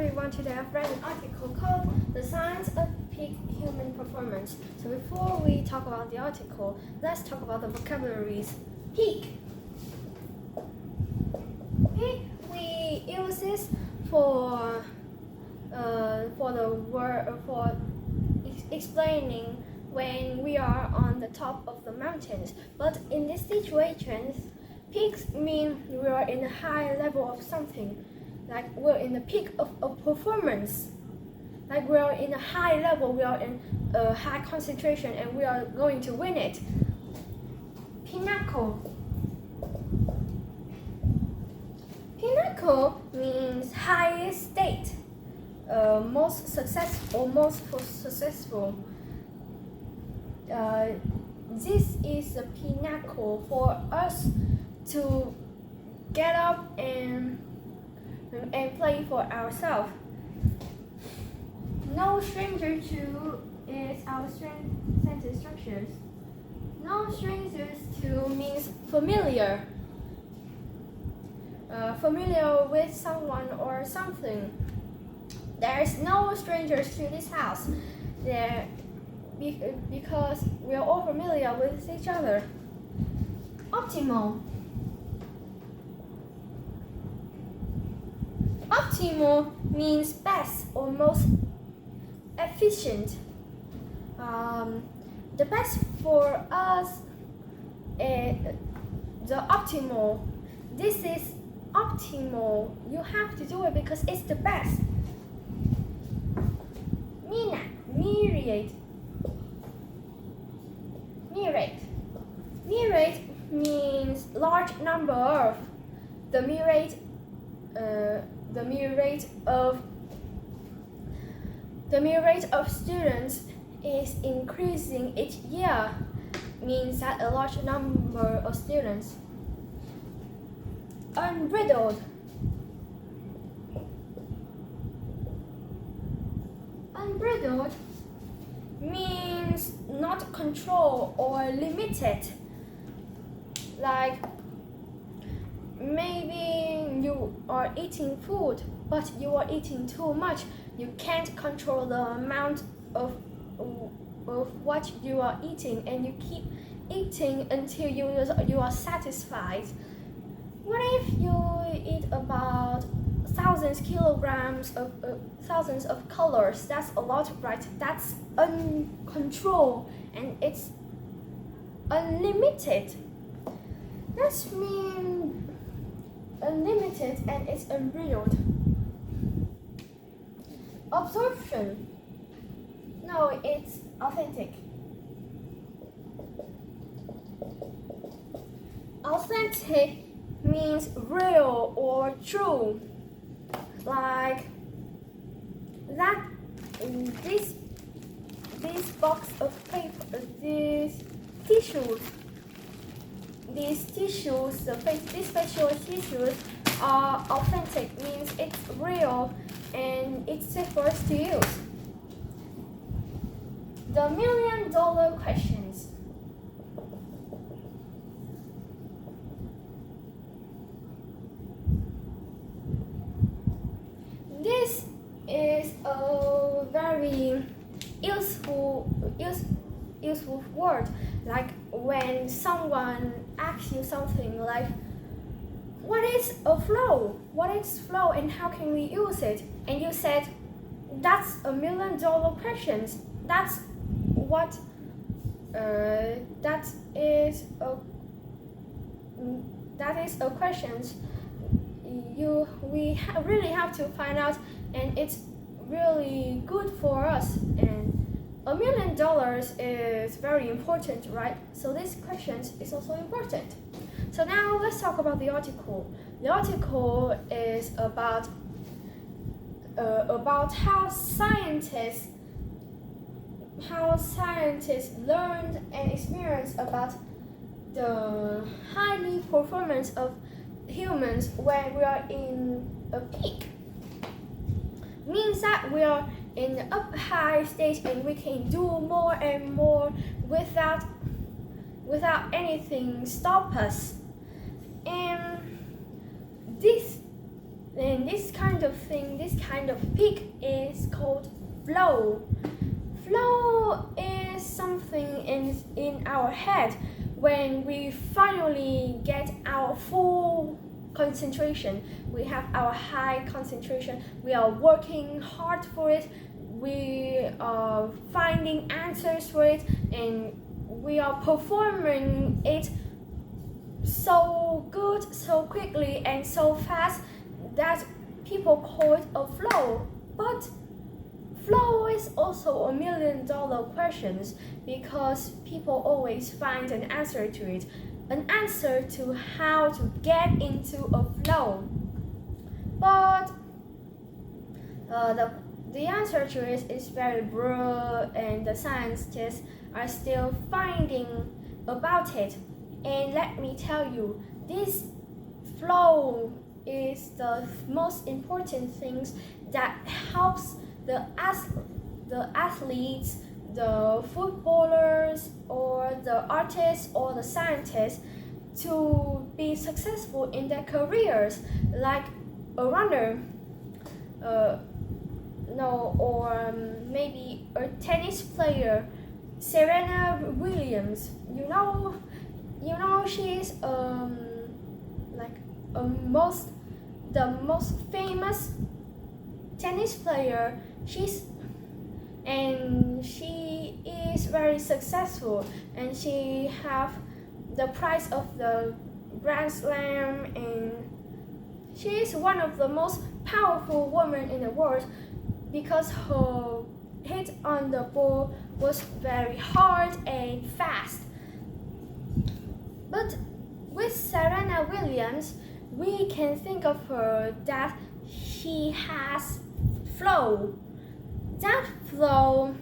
everyone. Today I've read an article called The Science of Peak Human Performance. So before we talk about the article, let's talk about the vocabularies. Peak. Peak we use this for explaining when we are on the top of the mountains. But in this situation, peaks mean we are in a high level of something. Like we're in the peak of performance. Like we are in a high level, we are in a high concentration, and we are going to win it. Pinnacle. Pinnacle means highest state, most successful. This is a pinnacle for us to get up and play for ourselves. No stranger to is our sentence structures. No strangers to means familiar. Familiar with someone or something. There is no strangers to this house. There, because we are all familiar with each other. Optimal. Optimal means best or most efficient. The best for us is the optimal. This is optimal. You have to do it because it's the best. Myriad. Myriad means large number of. The myriad of students is increasing each year, means that a large number of students. Unbridled. Unbridled means not controlled or limited. Like maybe you are eating food, but you are eating too much. You can't control the amount of what you are eating, and you keep eating until you are satisfied. What if you eat about thousands of colors? That's a lot, right? That's uncontrolled and it's unlimited. That means unlimited and it's unbridled. Absorption. No, it's authentic. Authentic means real or true. Like that, this box of paper, these facial tissues are authentic, means it's real and it's safe for us to use. The $1 million questions. This is a very useful word. Like when someone asks you something like, what is a flow? What is flow and how can we use it? And you said, that's $1 million questions. That's what that is a questions we really have to find out, and it's really good for us. And $1 million is very important, right? So this question is also important. So now let's talk about the article. The article is about how scientists learned and experienced about the highly performance of humans when we are in a peak. Means that we are in the up high stage and we can do more and more without anything stop us. And this And this kind of thing, this kind of peak is called flow. Flow is something in our head when we finally get our full concentration. We have our high concentration. We are working hard for it. We are finding answers for it, and we are performing it so good, so quickly, and so fast that people call it a flow. But flow is also $1,000,000 questions because people always find an answer to it, an answer to how to get into a flow. But the answer to it is very broad, and the scientists are still finding about it. And let me tell you, this flow is the most important things that helps the athletes, the footballers, or the artists, or the scientists to be successful in their careers, like a runner, or maybe a tennis player, Serena Williams. You know she's like the most famous tennis player. She is very successful, and she have the prize of the Grand Slam, and she is one of the most powerful women in the world because her hit on the ball was very hard and fast. But with Serena Williams, we can think of her that she has flow. That flow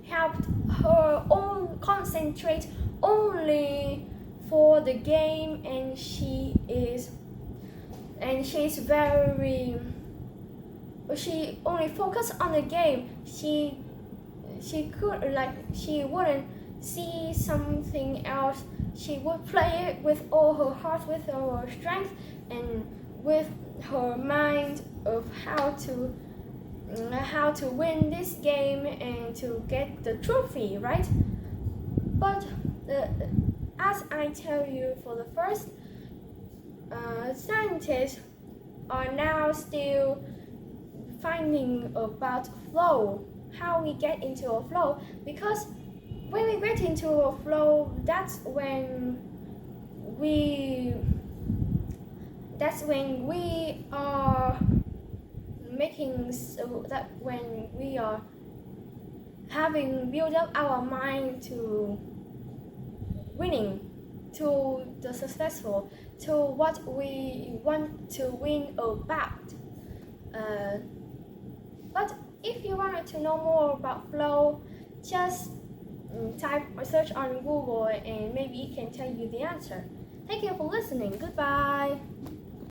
helped her own concentrate only for the game, and she's she only focused on the game. She wouldn't see something else. She would play it with all her heart, with all her strength, and with her mind of how to win this game and to get the trophy, right? But as I tell you, for the first, scientists are now still finding about flow, how we get into a flow, because when we get into a flow, that's when we are making so that when we are having built up our mind to winning, to the successful, to what we want to win about. But if you wanted to know more about flow, just type or search on Google, and maybe it can tell you the answer. Thank you for listening. Goodbye.